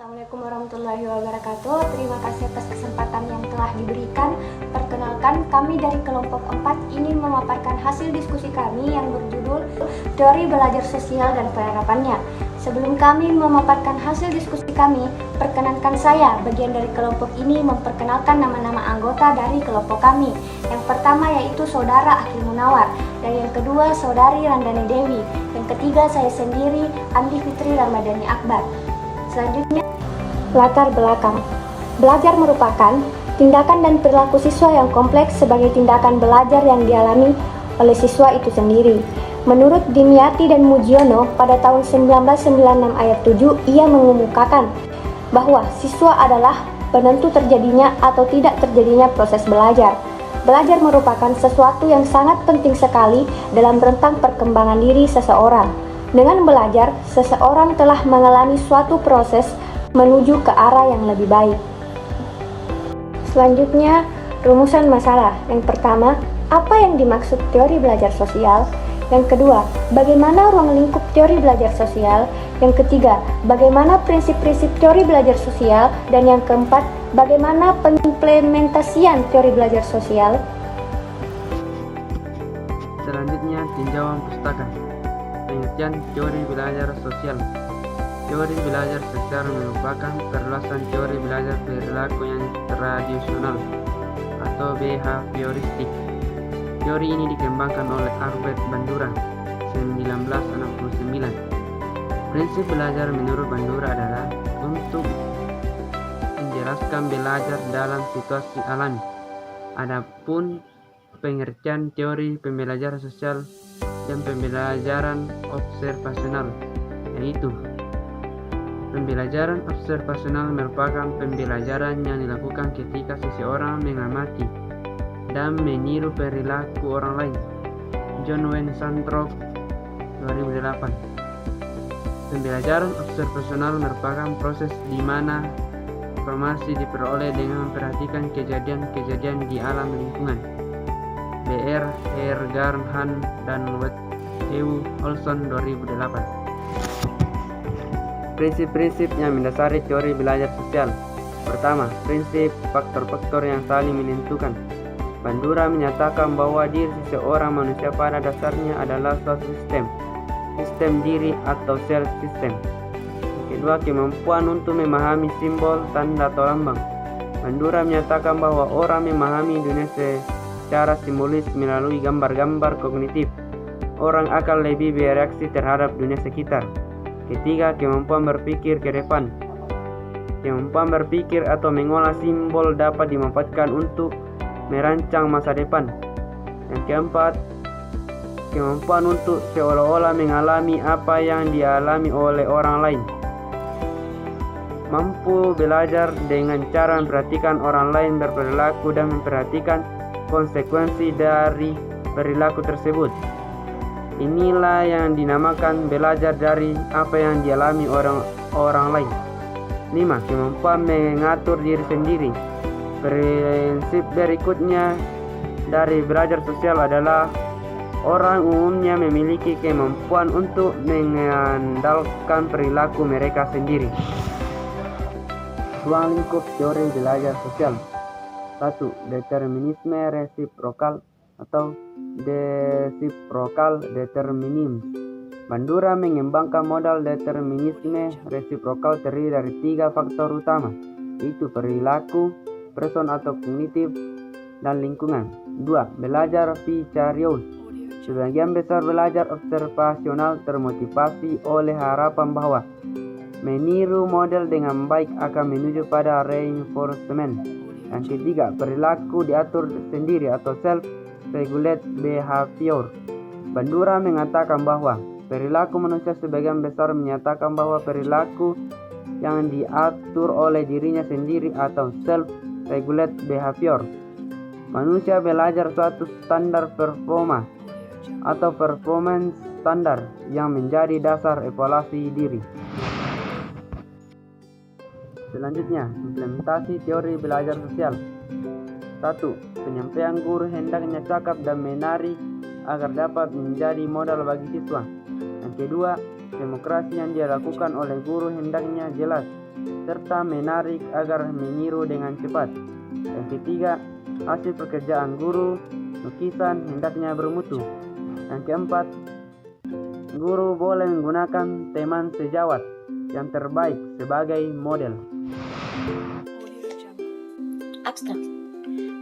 Assalamualaikum warahmatullahi wabarakatuh. Terima kasih atas kesempatan yang telah diberikan. Perkenalkan, kami dari kelompok 4 ingin memaparkan hasil diskusi kami yang berjudul Teori Belajar Sosial dan Penerapannya. Sebelum kami memaparkan hasil diskusi kami, perkenankan saya, bagian dari kelompok ini, memperkenalkan nama-nama anggota dari kelompok kami. Yang pertama yaitu Saudara Akil Munawar, dan yang kedua Saudari Randani Dewi, yang ketiga saya sendiri, Andi Fitri Ramadhani Akbar. Selanjutnya, latar belakang. Belajar merupakan tindakan dan perilaku siswa yang kompleks sebagai tindakan belajar yang dialami oleh siswa itu sendiri. Menurut Dimyati dan Mujiono, pada tahun 1996 ayat 7, ia mengemukakan bahwa siswa adalah penentu terjadinya atau tidak terjadinya proses belajar. Belajar merupakan sesuatu yang sangat penting sekali dalam rentang perkembangan diri seseorang. Dengan belajar, seseorang telah mengalami suatu proses menuju ke arah yang lebih baik. Selanjutnya, rumusan masalah. Yang pertama, apa yang dimaksud teori belajar sosial? Yang kedua, bagaimana ruang lingkup teori belajar sosial? Yang ketiga, bagaimana prinsip-prinsip teori belajar sosial? Dan yang keempat, bagaimana pengimplementasian teori belajar sosial? Selanjutnya, tinjauan pustaka. Pengertian teori belajar sosial. Teori belajar sosial merupakan perluasan teori belajar perilaku yang tradisional atau behavioristik. Teori ini dikembangkan oleh Albert Bandura 1969. Prinsip belajar menurut Bandura adalah untuk menjelaskan belajar dalam situasi alami. Adapun pengertian teori pembelajaran sosial dan pembelajaran observasional, yaitu pembelajaran observasional merupakan pembelajaran yang dilakukan ketika seseorang mengamati dan meniru perilaku orang lain. John Wayne Santrop 2008. Pembelajaran observasional merupakan proses di mana informasi diperoleh dengan memperhatikan kejadian-kejadian di alam lingkungan. B.R. Hergarhan dan W. Olson 2008. Prinsip-prinsip yang mendasari teori belajar sosial. Pertama, prinsip faktor-faktor yang saling menentukan. Bandura menyatakan bahwa diri seseorang manusia pada dasarnya adalah suatu sistem diri atau self-system. Kedua, kemampuan untuk memahami simbol, tanda, atau lambang. Bandura menyatakan bahwa orang memahami dunia secara simbolis melalui gambar-gambar kognitif. Orang akan lebih bereaksi terhadap dunia sekitar. Ketiga, kemampuan berpikir ke depan. Kemampuan berpikir atau mengolah simbol dapat dimanfaatkan untuk merancang masa depan. Yang keempat, kemampuan untuk seolah-olah mengalami apa yang dialami oleh orang lain. Mampu belajar dengan cara memperhatikan orang lain berperilaku dan memperhatikan konsekuensi dari perilaku tersebut. Inilah yang dinamakan belajar dari apa yang dialami orang lain. 5. Kemampuan mengatur diri sendiri. Prinsip berikutnya dari belajar sosial adalah orang umumnya memiliki kemampuan untuk mengandalkan perilaku mereka sendiri. Ruang lingkup teori belajar sosial. 1. Determinisme resiprokal atau reciprocal determinism. Bandura mengembangkan modal determinisme resiprokal terdiri dari 3 faktor utama, yaitu perilaku, person atau kognitif, dan lingkungan. 2. Belajar vicarious. Sebagian besar belajar observasional termotivasi oleh harapan bahwa meniru model dengan baik akan menuju pada reinforcement. Yang ketiga, perilaku diatur sendiri atau self-regulate behavior. Bandura mengatakan bahwa perilaku manusia sebagian besar menyatakan bahwa perilaku yang diatur oleh dirinya sendiri atau self-regulate behavior. Manusia belajar suatu standar performa atau performance standar yang menjadi dasar evaluasi diri. Selanjutnya, implementasi teori belajar sosial. 1. Penyampaian guru hendaknya cakap dan menarik agar dapat menjadi modal bagi siswa. Yang kedua, demokrasi yang dilakukan oleh guru hendaknya jelas, serta menarik agar meniru dengan cepat. Yang ketiga, hasil pekerjaan guru, lukisan hendaknya bermutu. Yang keempat, guru boleh menggunakan teman sejawat yang terbaik sebagai model. Abstrak.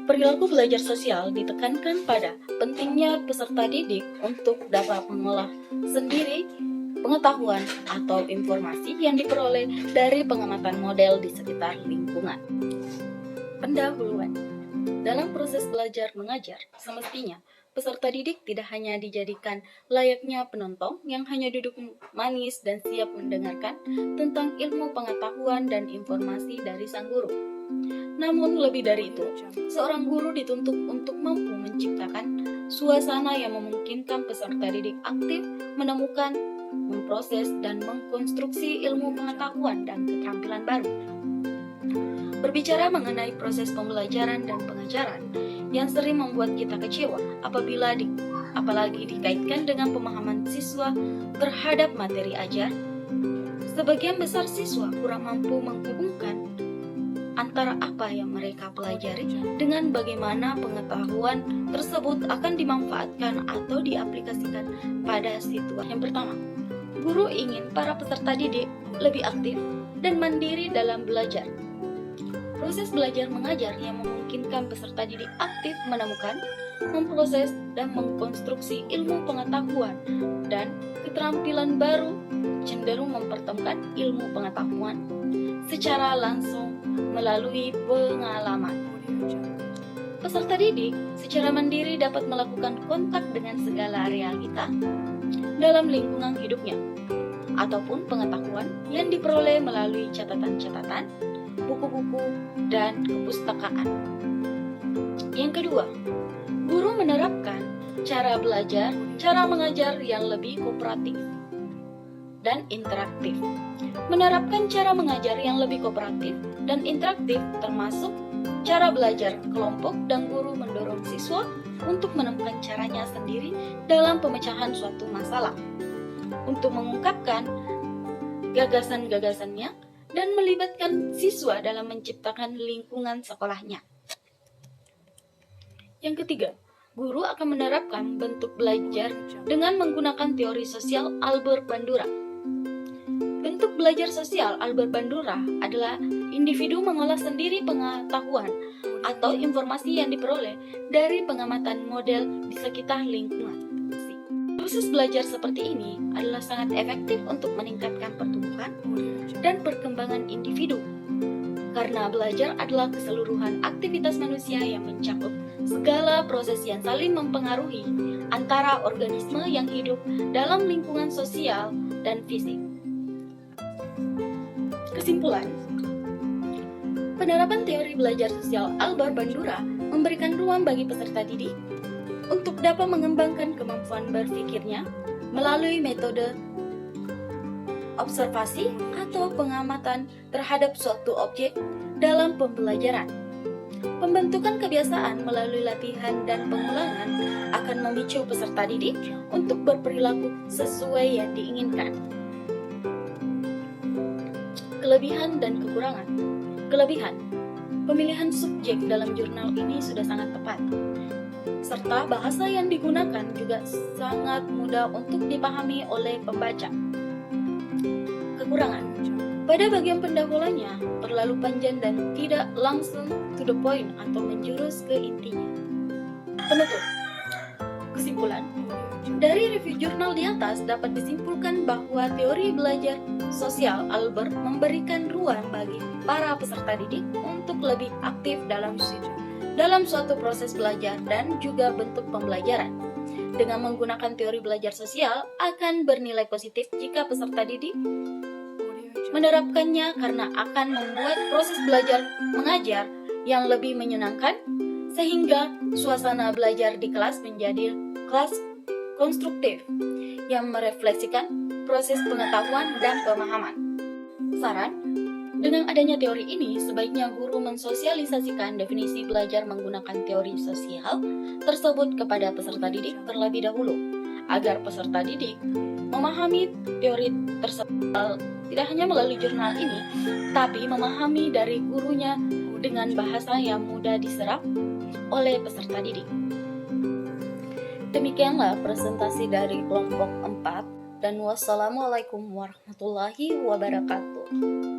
Perilaku belajar sosial ditekankan pada pentingnya peserta didik untuk dapat mengolah sendiri pengetahuan atau informasi yang diperoleh dari pengamatan model di sekitar lingkungan. Pendahuluan. Dalam proses belajar mengajar, semestinya peserta didik tidak hanya dijadikan layaknya penonton yang hanya duduk manis dan siap mendengarkan tentang ilmu pengetahuan dan informasi dari sang guru. Namun lebih dari itu, seorang guru dituntut untuk mampu menciptakan suasana yang memungkinkan peserta didik aktif menemukan, memproses, dan mengkonstruksi ilmu pengetahuan dan keterampilan baru. Berbicara mengenai proses pembelajaran dan pengajaran yang sering membuat kita kecewa apalagi dikaitkan dengan pemahaman siswa terhadap materi ajar, sebagian besar siswa kurang mampu menghubungkan antara apa yang mereka pelajari dengan bagaimana pengetahuan tersebut akan dimanfaatkan atau diaplikasikan pada situasi. Yang pertama, guru ingin para peserta didik lebih aktif dan mandiri dalam belajar. Proses belajar mengajar yang memungkinkan peserta didik aktif menemukan, memproses, dan mengkonstruksi ilmu pengetahuan dan keterampilan baru cenderung mempertemukan ilmu pengetahuan secara langsung melalui pengalaman. Peserta didik secara mandiri dapat melakukan kontak dengan segala realita dalam lingkungan hidupnya, ataupun pengetahuan yang diperoleh melalui catatan-catatan, buku-buku, dan kepustakaan. Yang kedua, guru menerapkan cara belajar, cara mengajar yang lebih kooperatif dan interaktif. Menerapkan cara mengajar yang lebih kooperatif dan interaktif termasuk cara belajar kelompok dan guru mendorong siswa untuk menemukan caranya sendiri dalam pemecahan suatu masalah, untuk mengungkapkan gagasan-gagasannya dan melibatkan siswa dalam menciptakan lingkungan sekolahnya. Yang ketiga, guru akan menerapkan bentuk belajar dengan menggunakan teori sosial Albert Bandura. Bentuk belajar sosial Albert Bandura adalah individu mengolah sendiri pengetahuan atau informasi yang diperoleh dari pengamatan model di sekitar lingkungan. Proses belajar seperti ini adalah sangat efektif untuk meningkatkan pertumbuhan dan perkembangan individu, karena belajar adalah keseluruhan aktivitas manusia yang mencakup segala proses yang saling mempengaruhi antara organisme yang hidup dalam lingkungan sosial dan fisik. Kesimpulan, penerapan teori belajar sosial Albert Bandura memberikan ruang bagi peserta didik untuk dapat mengembangkan kemampuan berpikirnya melalui metode observasi atau pengamatan terhadap suatu objek dalam pembelajaran. Pembentukan kebiasaan melalui latihan dan pengulangan akan memicu peserta didik untuk berperilaku sesuai yang diinginkan. Kelebihan dan kekurangan. Kelebihan, pemilihan subjek dalam jurnal ini sudah sangat tepat, serta bahasa yang digunakan juga sangat mudah untuk dipahami oleh pembaca. Kekurangan, pada bagian pendahuluannya terlalu panjang dan tidak langsung to the point atau menjurus ke intinya. Penutup. Kesimpulan, dari review jurnal di atas dapat disimpulkan bahwa teori belajar sosial Albert memberikan ruang bagi para peserta didik untuk lebih aktif dalam suatu proses belajar dan juga bentuk pembelajaran. Dengan menggunakan teori belajar sosial akan bernilai positif jika peserta didik menerapkannya, karena akan membuat proses belajar mengajar yang lebih menyenangkan, sehingga suasana belajar di kelas menjadi kelas konstruktif yang merefleksikan proses pengetahuan dan pemahaman. Saran, dengan adanya teori ini, sebaiknya guru mensosialisasikan definisi belajar menggunakan teori sosial tersebut kepada peserta didik terlebih dahulu, agar peserta didik memahami teori tersebut tidak hanya melalui jurnal ini, tapi memahami dari gurunya dengan bahasa yang mudah diserap oleh peserta didik. Demikianlah presentasi dari kelompok 4 dan wassalamualaikum warahmatullahi wabarakatuh.